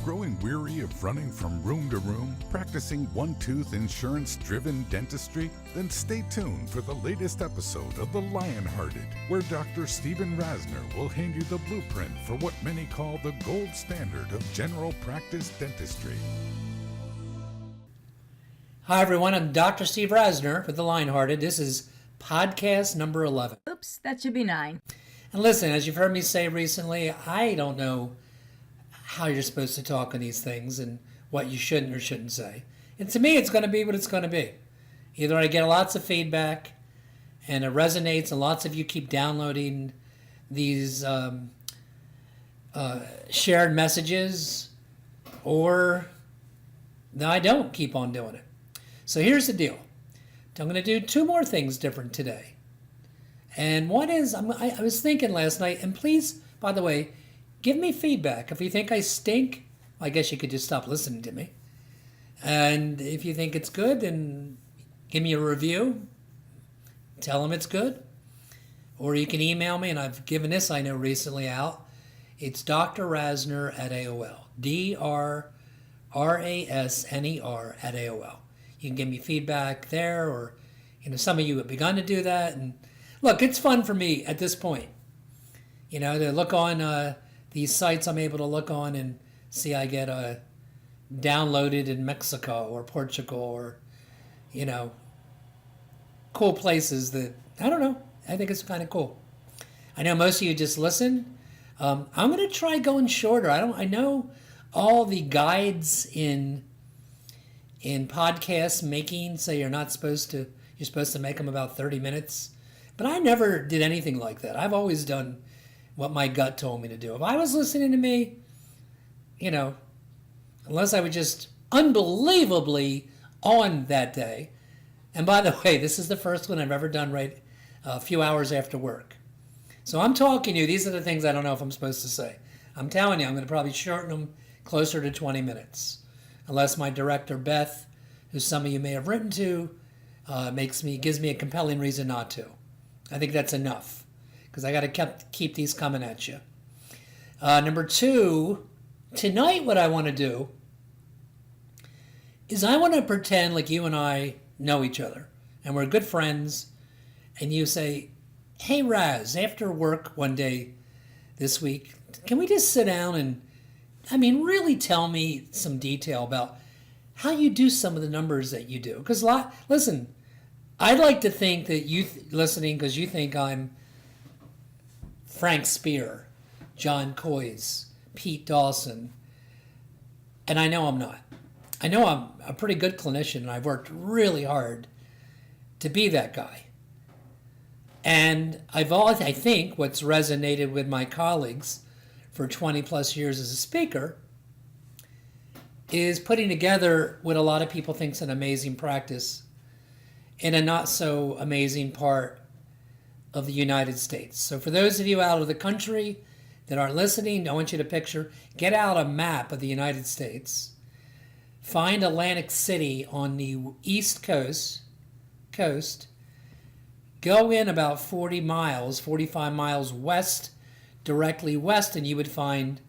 Growing weary of running from room to room, practicing one-tooth insurance-driven dentistry? Then stay tuned for the latest episode of The Lionhearted, where Dr. Stephen Rasner will hand you the blueprint for what many call the gold standard of general practice dentistry. Hi everyone, I'm Dr. Steve Rasner with The Lionhearted. This is podcast number 11. Oops, that should be 9. And listen, as you've heard me say recently, I don't know how you're supposed to talk on these things and what you shouldn't or shouldn't say. And to me, it's going to be what it's going to be. Either I get lots of feedback and it resonates and lots of you keep downloading these shared messages, or I don't keep on doing it. So here's the deal. I'm going to do 2 more things different today. And one is, I was thinking last night, and please, by the way, give me feedback. If you think I stink, I guess you could just stop listening to me. And if you think it's good, then give me a review. Tell them it's good. Or you can email me, and I've given this, I know, recently out. It's Dr. Rasner at AOL. DrRasner at AOL. You can give me feedback there, or some of you have begun to do that. And look, it's fun for me at this point. To look on these sites I'm able to look on and see I get downloaded in Mexico or Portugal or, cool places that, I don't know, I think it's kind of cool. I know most of you just listen. I'm going to try going shorter. I know all the guides in podcast making say you're supposed to make them about 30 minutes. But I never did anything like that. I've always done what my gut told me to do. If I was listening to me, unless I was just unbelievably on that day. And by the way, this is the first one I've ever done right a few hours after work. So I'm talking to you. These are the things I don't know if I'm supposed to say. I'm telling you, I'm going to probably shorten them closer to 20 minutes. Unless my director, Beth, who some of you may have written to, gives me a compelling reason not to. I think that's enough, because I got to keep these coming at you. Number 2, tonight what I want to do is I want to pretend like you and I know each other, and we're good friends, and you say, hey Raz, after work one day this week, can we just sit down and, really tell me some detail about how you do some of the numbers that you do? Because, listen, I'd like to think that you listening because you think I'm Frank Spear, John Coys, Pete Dawson, and I know I'm not. I know I'm a pretty good clinician, and I've worked really hard to be that guy. And I think what's resonated with my colleagues for 20 plus years as a speaker is putting together what a lot of people think is an amazing practice in a not so amazing part of the United States. So for those of you out of the country that aren't listening, I want you to get out a map of the United States, find Atlantic City on the East Coast, go in about 45 miles west, directly west, and you would find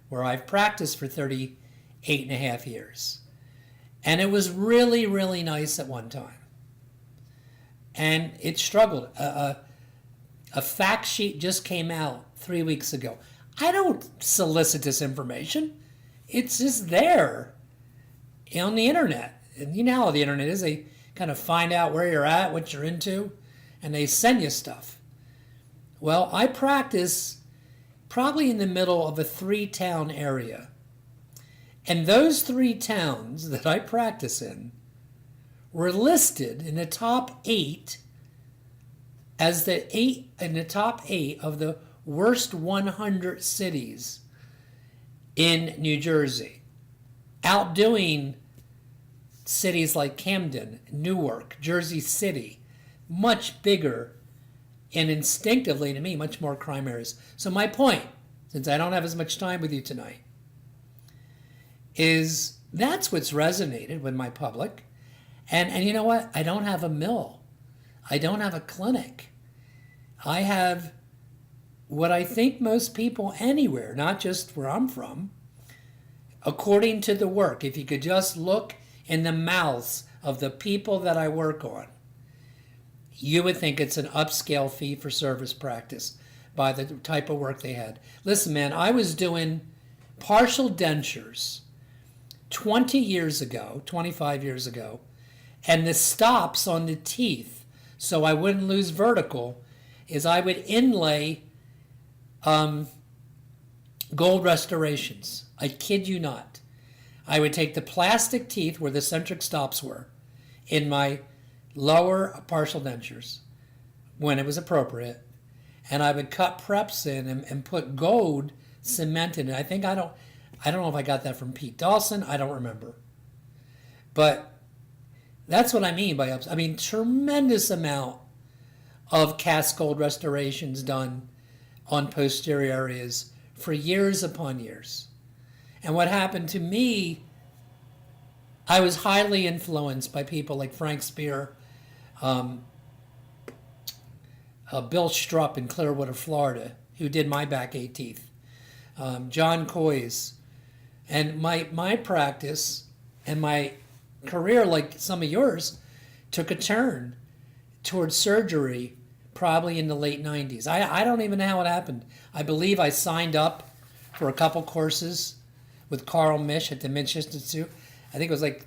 where I've practiced for 38 and a half years. And it was really, really nice at one time. And it struggled. A fact sheet just came out 3 weeks ago. I don't solicit this information. It's just there on the internet. And you know how the internet is. They kind of find out where you're at, what you're into, and they send you stuff. Well, I practice probably in the middle of a 3-town area. And those 3 towns that I practice in were listed in the top 8 as the top 8 of the worst 100 cities in New Jersey, outdoing cities like Camden, Newark, Jersey City, much bigger and instinctively to me much more crime areas. So my point, since I don't have as much time with you tonight, is that's what's resonated with my public. And you know what? I don't have a mill. I don't have a clinic. I have what I think most people anywhere, not just where I'm from, according to the work, if you could just look in the mouths of the people that I work on, you would think it's an upscale fee-for-service practice by the type of work they had. Listen, man, I was doing partial dentures 20 years ago, 25 years ago, and the stops on the teeth, so I wouldn't lose vertical, is I would inlay gold restorations. I kid you not. I would take the plastic teeth where the centric stops were in my lower partial dentures when it was appropriate, and I would cut preps in and put gold cement in it. I don't know if I got that from Pete Dawson. I don't remember. But that's what I mean by tremendous amount of cast gold restorations done on posterior areas for years upon years. And what happened to me, I was highly influenced by people like Frank Spear, Bill Strupp in Clearwater, Florida, who did my back 8 teeth, John Coys. And my practice and my career, like some of yours, took a turn towards surgery probably in the late 90s. I don't even know how it happened. I believe I signed up for a couple courses with Carl Misch at the Misch Institute. I think it was like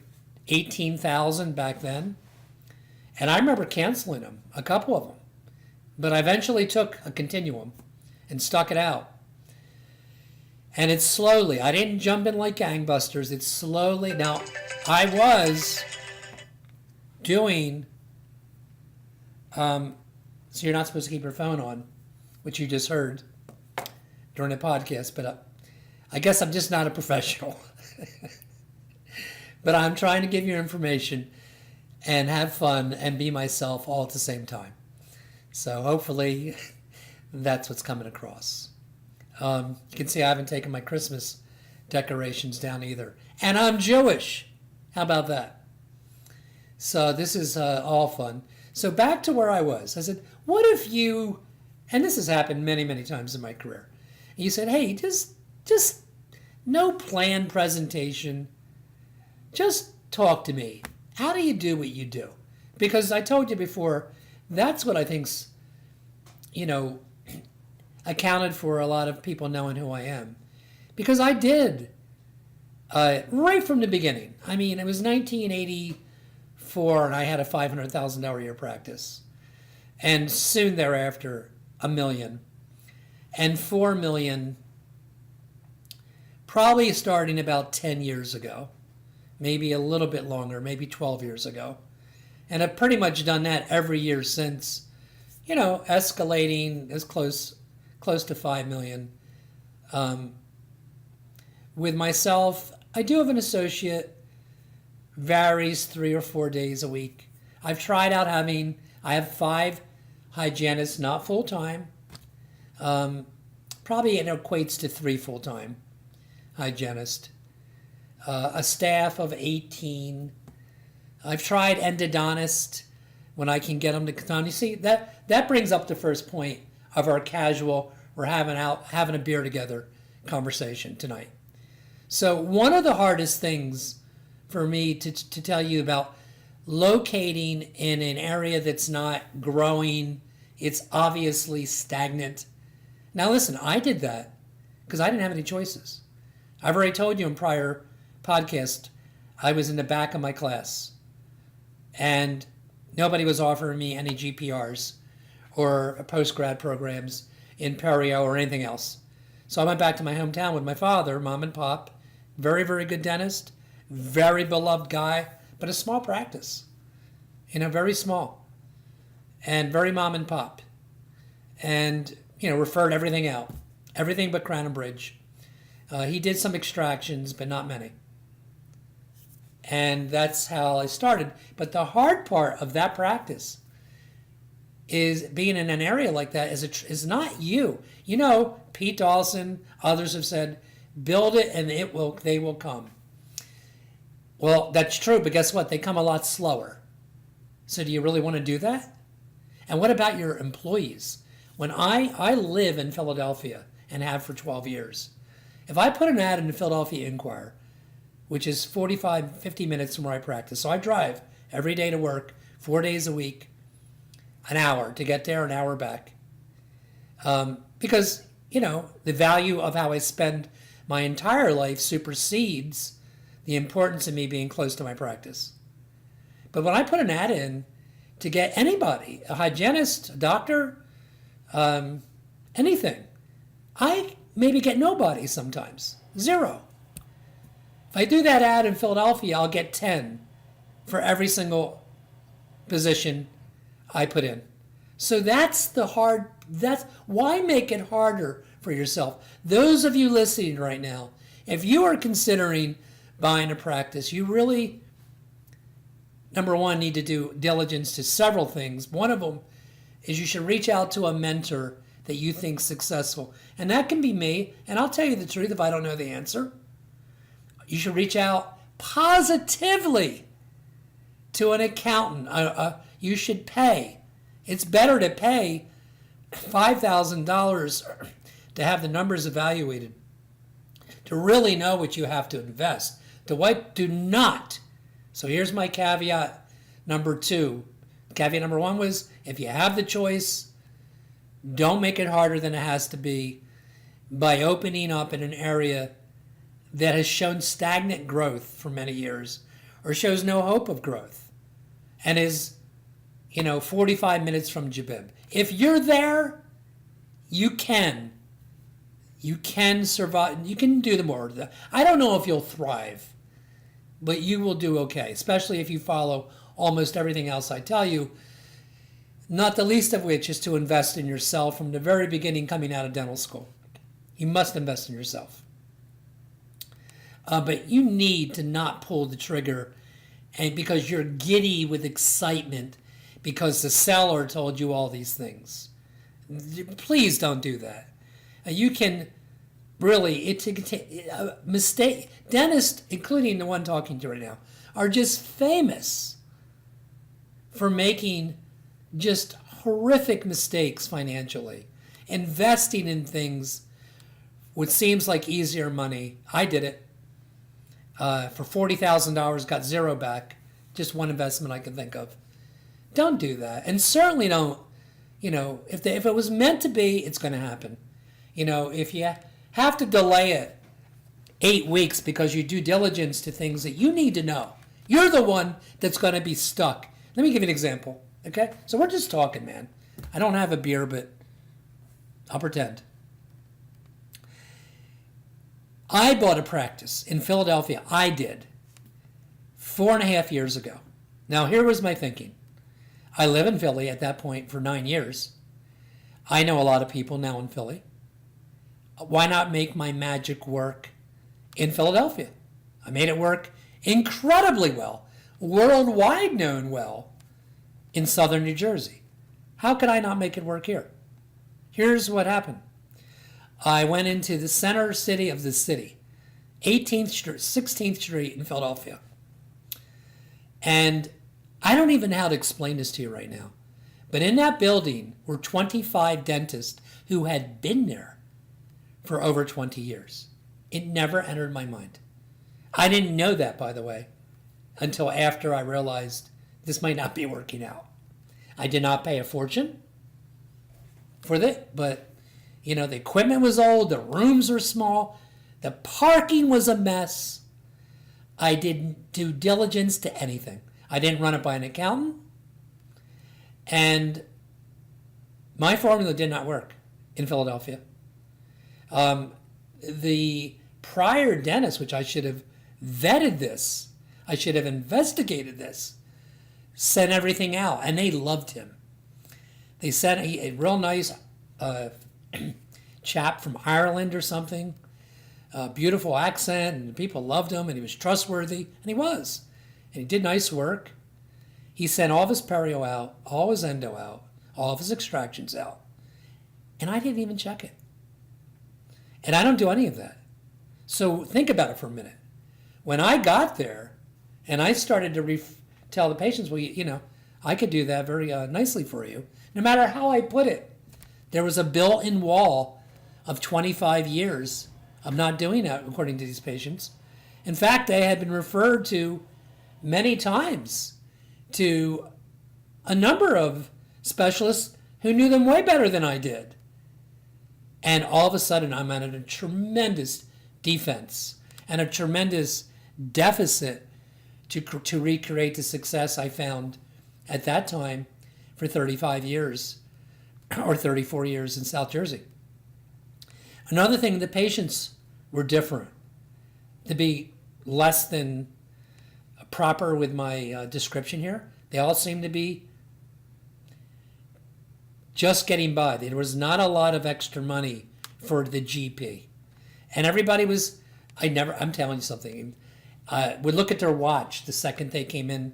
18,000 back then. And I remember canceling them, a couple of them. But I eventually took a continuum and stuck it out. And it's slowly, I didn't jump in like gangbusters, it's slowly. Now, I was doing, so you're not supposed to keep your phone on, which you just heard during the podcast, but I guess I'm just not a professional. But I'm trying to give you information and have fun and be myself all at the same time. So hopefully that's what's coming across. You can see I haven't taken my Christmas decorations down either. And I'm Jewish. How about that? So this is all fun. So back to where I was. I said, what if you, and this has happened many, many times in my career. And you said, hey, just no planned presentation. Just talk to me. How do you do what you do? Because I told you before, that's what I think's, accounted for a lot of people knowing who I am. Because I did, right from the beginning. I mean, it was 1984 and I had a $500,000 a year practice. And soon thereafter, $1 million. And $4 million, probably starting about 10 years ago. Maybe a little bit longer, maybe 12 years ago. And I've pretty much done that every year since, escalating as close to 5 million. With myself, I do have an associate, varies 3 or 4 days a week. I've tried out I have 5 hygienists, not full-time. Probably it equates to 3 full-time hygienists. A staff of 18. I've tried endodontist when I can get them to come. You see, that brings up the first point of our casual, we're having a beer together conversation tonight. So one of the hardest things for me to tell you about locating in an area that's not growing, it's obviously stagnant. Now listen, I did that because I didn't have any choices. I've already told you in prior podcast, I was in the back of my class and nobody was offering me any GPRs or post-grad programs in Perio or anything else. So I went back to my hometown with my father, mom and pop, very, very good dentist, very beloved guy, but a small practice, very small and very mom and pop. And, referred everything out, everything but Crown and Bridge. He did some extractions, but not many. And that's how I started. But the hard part of that practice is being in an area like that is not you. Pete Dawson, others have said, build it and they will come. Well, that's true, but guess what? They come a lot slower. So do you really want to do that? And what about your employees? When I live in Philadelphia and have for 12 years, if I put an ad in the Philadelphia Inquirer which is 45, 50 minutes from where I practice. So I drive every day to work, 4 days a week, an hour to get there, an hour back. Because, the value of how I spend my entire life supersedes the importance of me being close to my practice. But when I put an ad in to get anybody, a hygienist, a doctor, anything, I maybe get nobody sometimes, 0. If I do that ad in Philadelphia, I'll get 10 for every single position I put in. So that's why make it harder for yourself. Those of you listening right now, if you are considering buying a practice, you really, number one, need to do diligence to several things. One of them is you should reach out to a mentor that you think successful. And that can be me. And I'll tell you the truth if I don't know the answer. You should reach out positively to an accountant. You should pay. It's better to pay $5,000 to have the numbers evaluated, to really know what you have to invest. Do not. So here's my caveat number 2. Caveat number 1 was, if you have the choice, don't make it harder than it has to be by opening up in an area that has shown stagnant growth for many years or shows no hope of growth and is, 45 minutes from Jabib. If you're there, you can survive. You can do the more. I don't know if you'll thrive, but you will do okay, especially if you follow almost everything else I tell you, not the least of which is to invest in yourself from the very beginning coming out of dental school. You must invest in yourself. But you need to not pull the trigger and because you're giddy with excitement because the seller told you all these things. Please don't do that. You can really, mistake. Dentists, including the one talking to right now, are just famous for making just horrific mistakes financially, investing in things which seems like easier money. I did it. For $40,000, got 0 back. Just one investment I can think of. Don't do that. And certainly don't, if it was meant to be, it's going to happen. If you have to delay it 8 weeks because you do diligence to things that you need to know, you're the one that's going to be stuck. Let me give you an example, okay? So we're just talking, man. I don't have a beer, but I'll pretend. I bought a practice in Philadelphia. I did 4.5 years ago. Now, here was my thinking. I live in Philly at that point for 9 years. I know a lot of people now in Philly. Why not make my magic work in Philadelphia? I made it work incredibly well, worldwide known well, in southern New Jersey. How could I not make it work here? Here's what happened. I went into the center city of the city, 18th Street, 16th Street in Philadelphia. And I don't even know how to explain this to you right now. But in that building were 25 dentists who had been there for over 20 years. It never entered my mind. I didn't know that, by the way, until after I realized this might not be working out. I did not pay a fortune for it, but the equipment was old, the rooms were small, the parking was a mess. I didn't do diligence to anything. I didn't run it by an accountant. And my formula did not work in Philadelphia. The prior dentist, which I should have vetted this, I should have investigated this, sent everything out, and they loved him. They sent a real nice chap from Ireland or something, beautiful accent, and people loved him, and he was trustworthy, and he was. And he did nice work. He sent all of his perio out, all his endo out, all of his extractions out. And I didn't even check it. And I don't do any of that. So think about it for a minute. When I got there and I started to tell the patients, well, I could do that very nicely for you, no matter how I put it. There was a built-in wall of 25 years of not doing that, according to these patients. In fact, I had been referred to many times to a number of specialists who knew them way better than I did. And all of a sudden, I'm at a tremendous defense and a tremendous deficit to recreate the success I found at that time for 35 years or 34 years in South Jersey. Another thing, the patients were different. To be less than proper with my description here, they all seemed to be just getting by. There was not a lot of extra money for the GP. And everybody was, I'm telling you something, would look at their watch the second they came in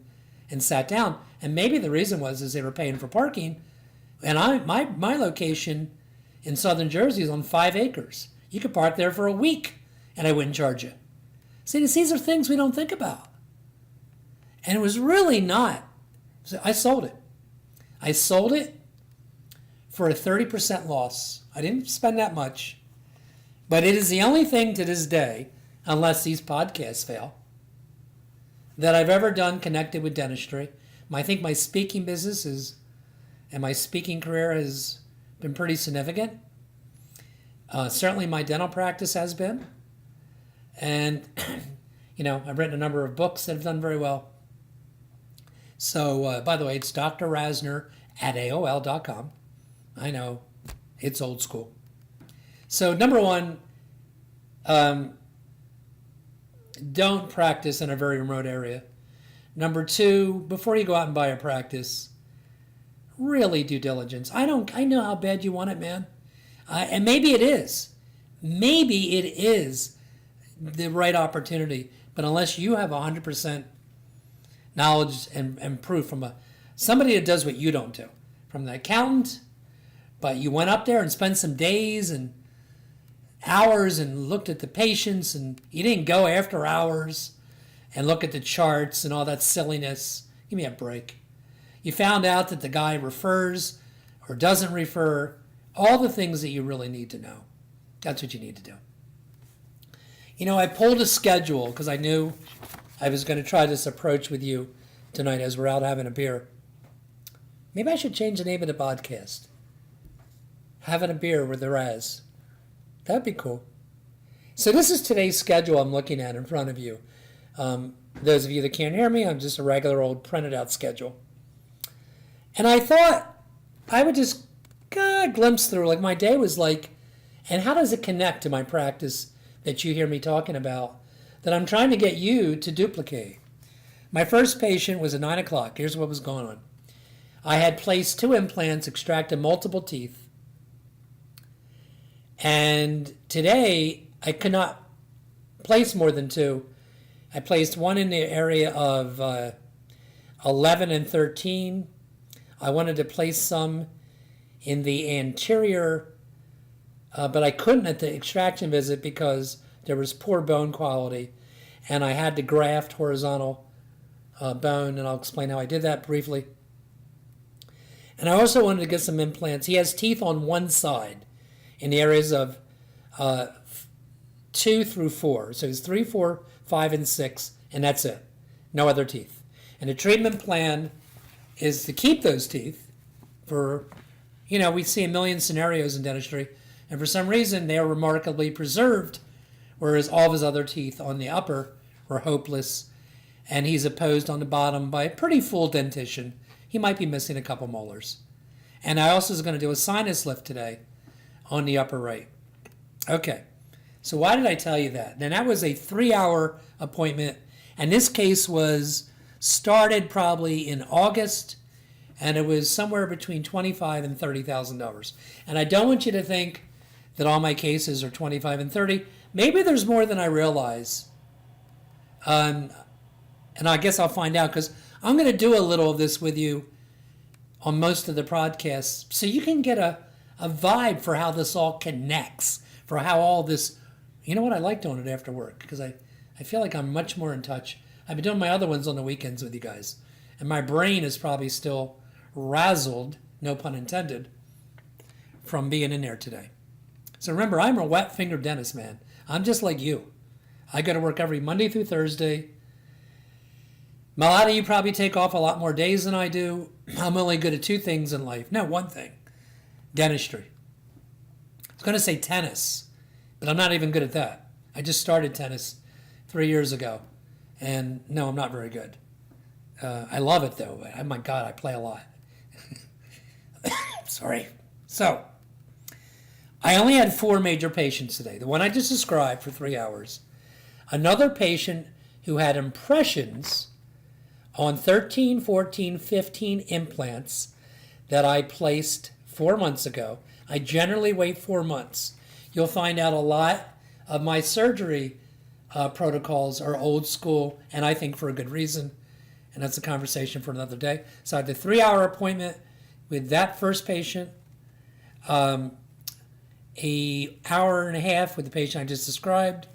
and sat down. And maybe the reason was they were paying for parking. And my location in southern Jersey is on 5 acres. You could park there for a week and I wouldn't charge you. See, these are things we don't think about. And it was really not. So I sold it. I sold it for a 30% loss. I didn't spend that much. But it is the only thing to this day, unless these podcasts fail, that I've ever done connected with dentistry. I think my speaking business and my speaking career has been pretty significant. Certainly my dental practice has been. And, I've written a number of books that have done very well. So, by the way, it's Dr. Rasner at AOL.com. I know, it's old school. So, number one, don't practice in a very remote area. Number two, before you go out and buy a practice, really due diligence. I know how bad you want it, man. And maybe it is. Maybe it is the right opportunity. But unless you have 100% knowledge and proof from somebody that does what you don't do, from the accountant, but you went up there and spent some days and hours and looked at the patients, and you didn't go after hours and look at the charts and all that silliness. Give me a break. You found out that the guy refers or doesn't refer, all the things that you really need to know. That's what you need to do. I pulled a schedule because I knew I was going to try this approach with you tonight as we're out having a beer. Maybe I should change the name of the podcast. Having a beer with the Raz. That'd be cool. So this is today's schedule I'm looking at in front of you. Those of you that can't hear me, I'm just a regular old printed out schedule. And I thought I would just glimpse through, like my day was like, and how does it connect to my practice that you hear me talking about, that I'm trying to get you to duplicate. My first patient was at 9 o'clock. Here's what was going on. I had placed 2 implants, extracted multiple teeth. And today, I could not place more than 2. I placed one in the area of 11 and 13. I wanted to place some in the anterior, but I couldn't at the extraction visit because there was poor bone quality, and I had to graft horizontal bone, and I'll explain how I did that briefly. And I also wanted to get some implants. He has teeth on one side in the areas of 2 through 4. So it's 3, 4, 5, and 6, and that's it. No other teeth. And the treatment plan is to keep those teeth for, we see a million scenarios in dentistry, and for some reason they are remarkably preserved, whereas all of his other teeth on the upper were hopeless, and he's opposed on the bottom by a pretty full dentition. He might be missing a couple molars. And I also was going to do a sinus lift today on the upper right. Okay, so why did I tell you that? Then that was a 3-hour appointment, and this case was started probably in August, and it was somewhere between $25,000 and $30,000. And I don't want you to think that all my cases are 25 and 30. Maybe there's more than I realize. And I guess I'll find out, because I'm going to do a little of this with you on most of the podcasts, so you can get a vibe for how this all connects, for how all this, I like doing it after work, because I feel like I'm much more in touch. I've been doing my other ones on the weekends with you guys, and my brain is probably still razzled, no pun intended, from being in there today. So remember, I'm a wet-fingered dentist, man. I'm just like you. I go to work every Monday through Thursday. A lot of you probably take off a lot more days than I do. I'm only good at 2 things in life. No, 1 thing. Dentistry. I was going to say tennis, but I'm not even good at that. I just started tennis 3 years ago. And no, I'm not very good. I love it though. Oh my God, I play a lot. Sorry. So, I only had 4 major patients today. The one I just described for 3 hours. Another patient who had impressions on 13, 14, 15 implants that I placed 4 months ago. I generally wait 4 months. You'll find out a lot of my surgery protocols are old school, and I think for a good reason. And that's a conversation for another day. So I had the 3-hour appointment with that first patient, a hour and a half with the patient I just described,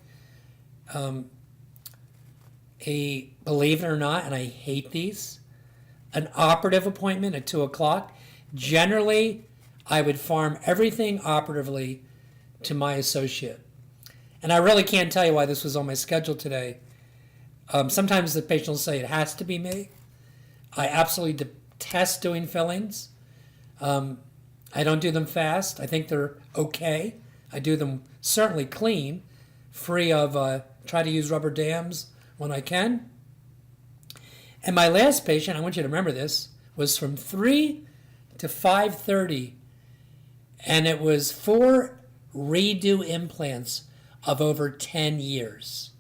believe it or not, and I hate these, an operative appointment at 2 o'clock. Generally, I would farm everything operatively to my associate. And I really can't tell you why this was on my schedule today. Sometimes the patient will say it has to be me. I absolutely detest doing fillings. I don't do them fast. I think they're okay. I do them certainly clean, free of, try to use rubber dams when I can. And my last patient, I want you to remember this, was from 3 to 5:30, and it was 4 redo implants of over 10 years.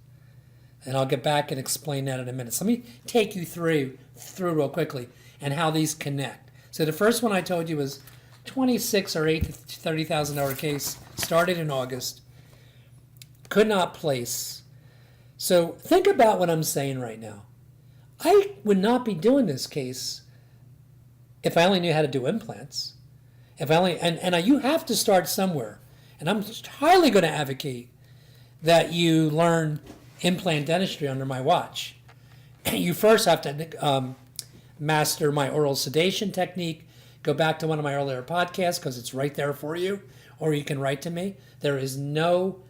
And I'll get back and explain that in a minute. So let me take you through real quickly and how these connect. So the first one I told you was 26 or 8 to $30,000 case, started in August, could not place. So think about what I'm saying right now. I would not be doing this case if I only knew how to do implants. If I only, and you have to start somewhere. And I'm highly going to advocate that you learn implant dentistry under my watch. You first have to master my oral sedation technique. Go back to one of my earlier podcasts because it's right there for you, or you can write to me. There is no,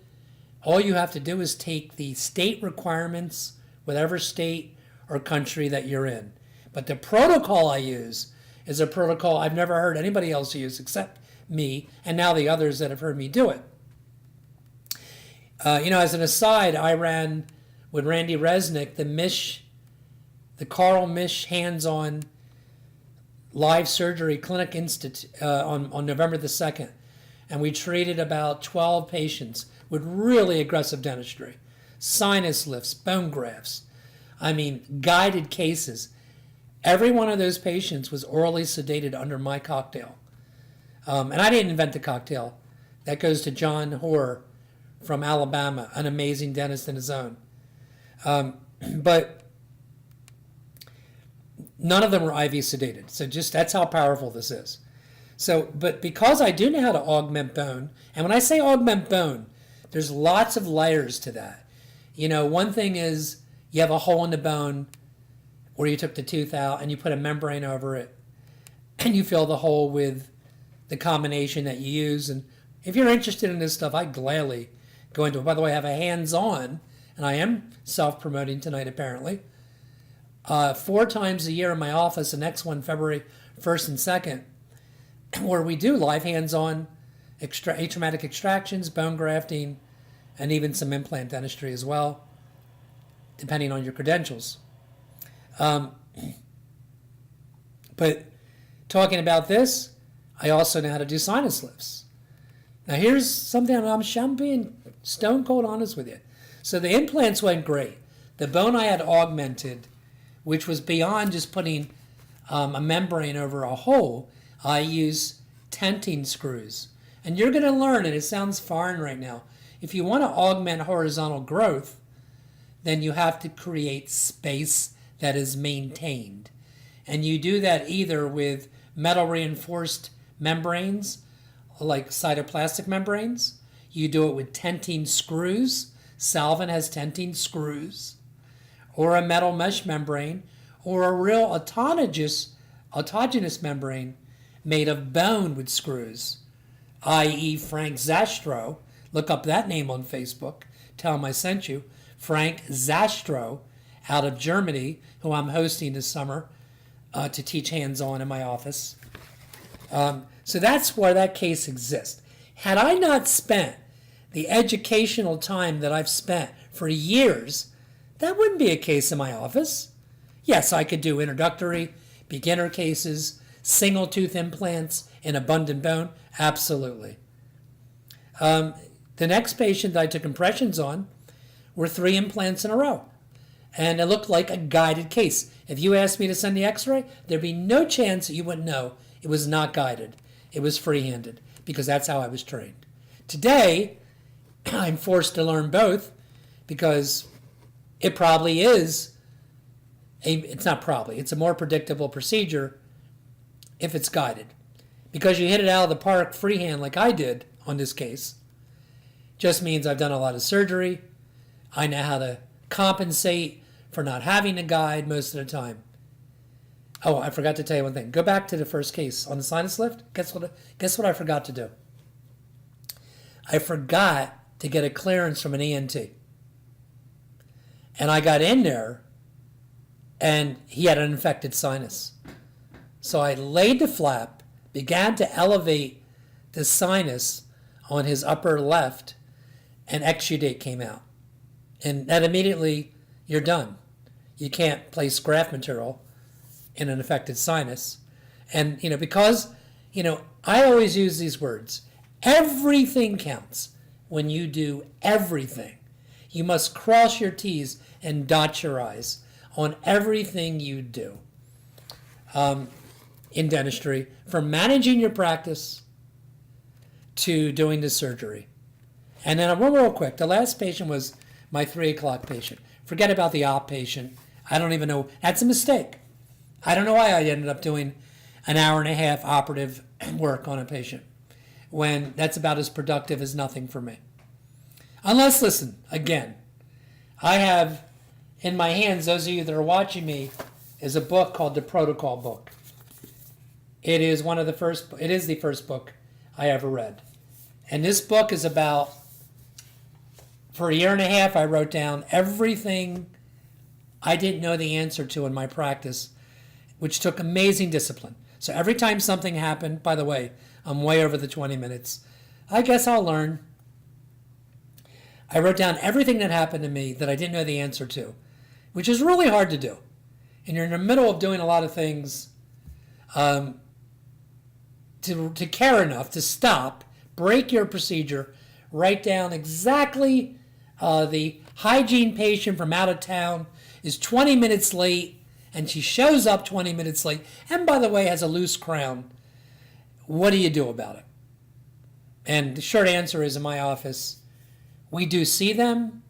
all you have to do is take the state requirements, whatever state or country that you're in. But the protocol I use is a protocol I've never heard anybody else use except me, and now the others that have heard me do it. As an aside, I ran with Randy Resnick the Carl Misch hands-on live surgery clinic institute on November the 2nd. And we treated about 12 patients with really aggressive dentistry. Sinus lifts, bone grafts. Guided cases. Every one of those patients was orally sedated under my cocktail. And I didn't invent the cocktail. That goes to John Hoare from Alabama, an amazing dentist in his own. But none of them were IV sedated. So that's how powerful this is. So, but because I do know how to augment bone, and when I say augment bone, there's lots of layers to that. One thing is you have a hole in the bone where you took the tooth out and you put a membrane over it and you fill the hole with the combination that you use. And if you're interested in this stuff, I gladly go into it. By the way, I have a hands-on, and I am self-promoting tonight apparently, 4 times a year in my office, the next one February 1st and 2nd, where we do live hands-on atraumatic extractions, bone grafting, and even some implant dentistry as well, depending on your credentials. But talking about this, I also know how to do sinus lifts. Now here's something I'm being stone cold honest with you. So the implants went great. The bone I had augmented, which was beyond just putting a membrane over a hole, I use tenting screws. And you're going to learn, and it sounds foreign right now, if you want to augment horizontal growth, then you have to create space that is maintained. And you do that either with metal reinforced membranes, like cytoplastic membranes. You do it with tenting screws. Salvin has tenting screws. Or a metal mesh membrane, or a real autogenous membrane made of bone with screws, i.e. Frank Zastro. Look up that name on Facebook. Tell him I sent you. Frank Zastro out of Germany, who I'm hosting this summer to teach hands-on in my office. So that's where that case exists. Had I not spent the educational time that I've spent for years, that wouldn't be a case in my office. Yes, I could do introductory, beginner cases, single tooth implants in abundant bone, absolutely. The next patient that I took impressions on were 3 implants in a row. And it looked like a guided case. If you asked me to send the x-ray, there'd be no chance that you wouldn't know it was not guided. It was free-handed, because that's how I was trained. Today, I'm forced to learn both, because it probably is, it's not probably, it's a more predictable procedure if it's guided. Because you hit it out of the park freehand like I did on this case, just means I've done a lot of surgery. I know how to compensate for not having a guide most of the time. Oh, I forgot to tell you one thing. Go back to the first case on the sinus lift. Guess what I forgot to do? I forgot to get a clearance from an ENT. And I got in there, and he had an infected sinus. So I laid the flap, began to elevate the sinus on his upper left, and exudate came out. And that immediately, you're done. You can't place graft material in an affected sinus. And, because, I always use these words. Everything counts when you do everything. You must cross your T's and dot your I's on everything you do in dentistry, from managing your practice to doing the surgery. And then real quick, the last patient was my 3 o'clock patient. Forget about the op patient. I don't even know. That's a mistake. I don't know why I ended up doing an hour and a half operative work on a patient when that's about as productive as nothing for me. Unless, listen, again, I have in my hands, those of you that are watching me, is a book called The Protocol Book. It is the first book I ever read. And this book is about, for a year and a half, I wrote down everything I didn't know the answer to in my practice, which took amazing discipline. So every time something happened, by the way, I'm way over the 20 minutes, I guess I'll learn. I wrote down everything that happened to me that I didn't know the answer to, which is really hard to do. And you're in the middle of doing a lot of things to care enough to stop, break your procedure, write down exactly the hygiene patient from out of town is 20 minutes late, and she shows up 20 minutes late, and by the way, has a loose crown. What do you do about it? And the short answer is, in my office, we do see them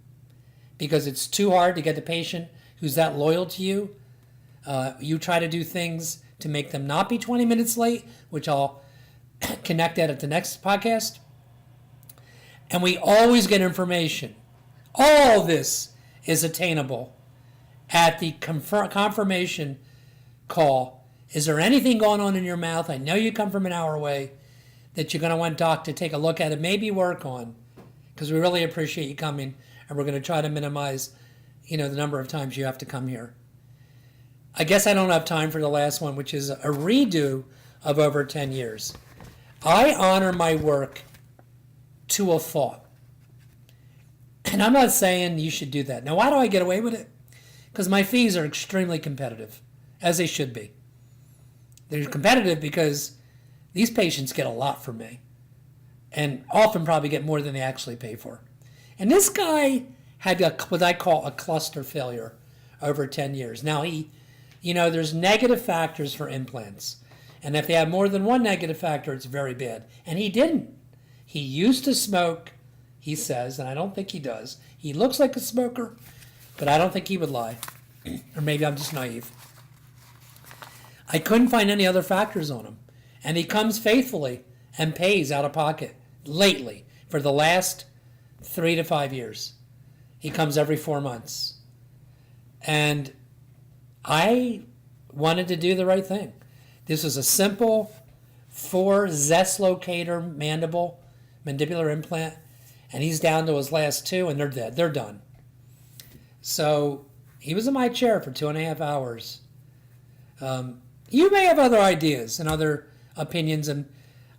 because it's too hard to get the patient who's that loyal to you. You try to do things to make them not be 20 minutes late, which I'll connect at the next podcast. And we always get information. All this is attainable at the confirmation call. Is there anything going on in your mouth? I know you come from an hour away that you're going to want Doc to take a look at and maybe work on, because we really appreciate you coming, and we're going to try to minimize, the number of times you have to come here. I guess I don't have time for the last one, which is a redo of over 10 years. I honor my work to a fault. And I'm not saying you should do that. Now, why do I get away with it? Because my fees are extremely competitive, as they should be. They're competitive because these patients get a lot from me, and often probably get more than they actually pay for. And this guy had what I call a cluster failure over 10 years. Now, there's negative factors for implants. And if they have more than one negative factor, it's very bad. And he didn't. He used to smoke, he says, and I don't think he does. He looks like a smoker, but I don't think he would lie. Or maybe I'm just naive. I couldn't find any other factors on him. And he comes faithfully and pays out of pocket lately for the last 3 to 5 years. He comes every 4 months. And I wanted to do the right thing. This was a simple 4 zest locator mandibular implant, and he's down to his last 2, and they're dead. They're done. So he was in my chair for 2.5 hours. You may have other ideas and other opinions, and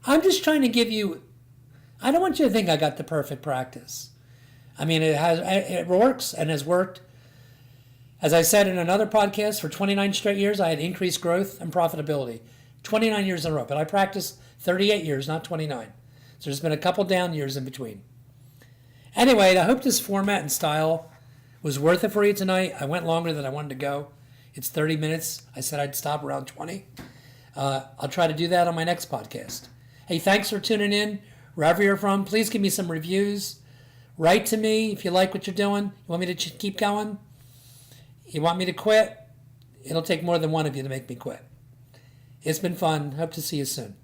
I'm just trying to give you, I don't want you to think I got the perfect practice. I mean, it works and has worked. As I said in another podcast, for 29 straight years, I had increased growth and profitability. 29 years in a row, but I practiced 38 years, not 29. So there's been a couple down years in between. Anyway, I hope this format and style was worth it for you tonight. I went longer than I wanted to go. It's 30 minutes. I said I'd stop around 20. I'll try to do that on my next podcast. Hey, thanks for tuning in. Wherever you're from, please give me some reviews. Write to me if you like what you're doing. You want me to keep going? You want me to quit? It'll take more than one of you to make me quit. It's been fun. Hope to see you soon.